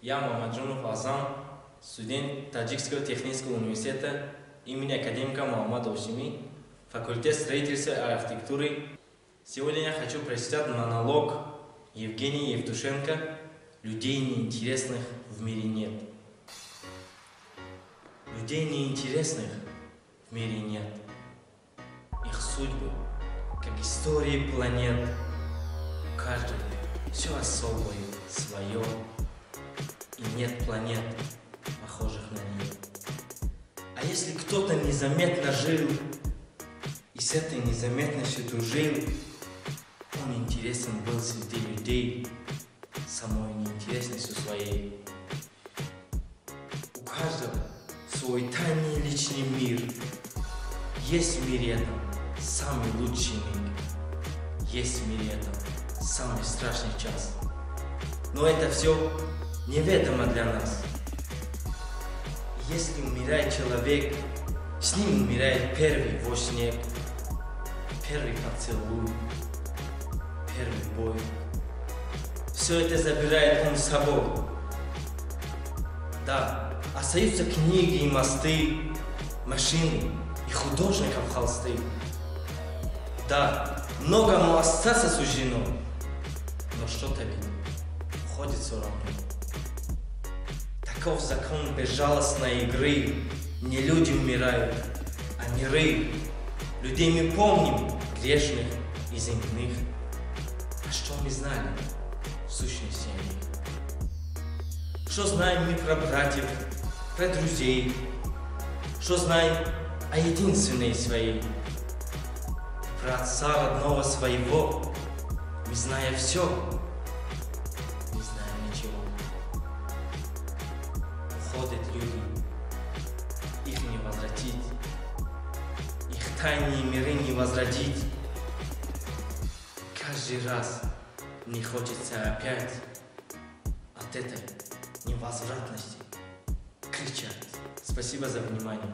Я Мамаджунов Азам, студент Таджикского технического университета имени академика Мухаммада Ушими, факультет строительства и архитектуры. Сегодня я хочу прочитать монолог Евгения Евтушенко «Людей неинтересных в мире нет». Людей неинтересных в мире нет. Их судьбы, как истории планет, каждый все особое, свое, и нет планет, похожих на нее. А если кто-то незаметно жил и с этой незаметностью дружил, он интересен был среди людей самой неинтересностью своей. У каждого свой тайный личный мир. Есть в мире этом самый лучший миг. Есть в мире этом самый страшный час. Но это все неведомо для нас. Если умирает человек, с ним умирает первый во сне, первый поцелуй, первый бой. Все это забирает он с собой. Да, остаются книги и мосты, машины и художников холсты. Да, многому остаться суждено, но что-то ведь уходит все равно. Таков закон безжалостной игры. Не люди умирают, а миры. Людей мы помним, грешных и земных. А что мы знали в сущности о них? Что знаем мы про братьев, про друзей? Что знаем о единственной своей? Про отца родного своего, мы знаем все, не знаем ничего. Уходят люди, их не возвратить, их тайные миры не возродить. Каждый раз мне хочется опять от этой невозвратности кричать. Спасибо за внимание.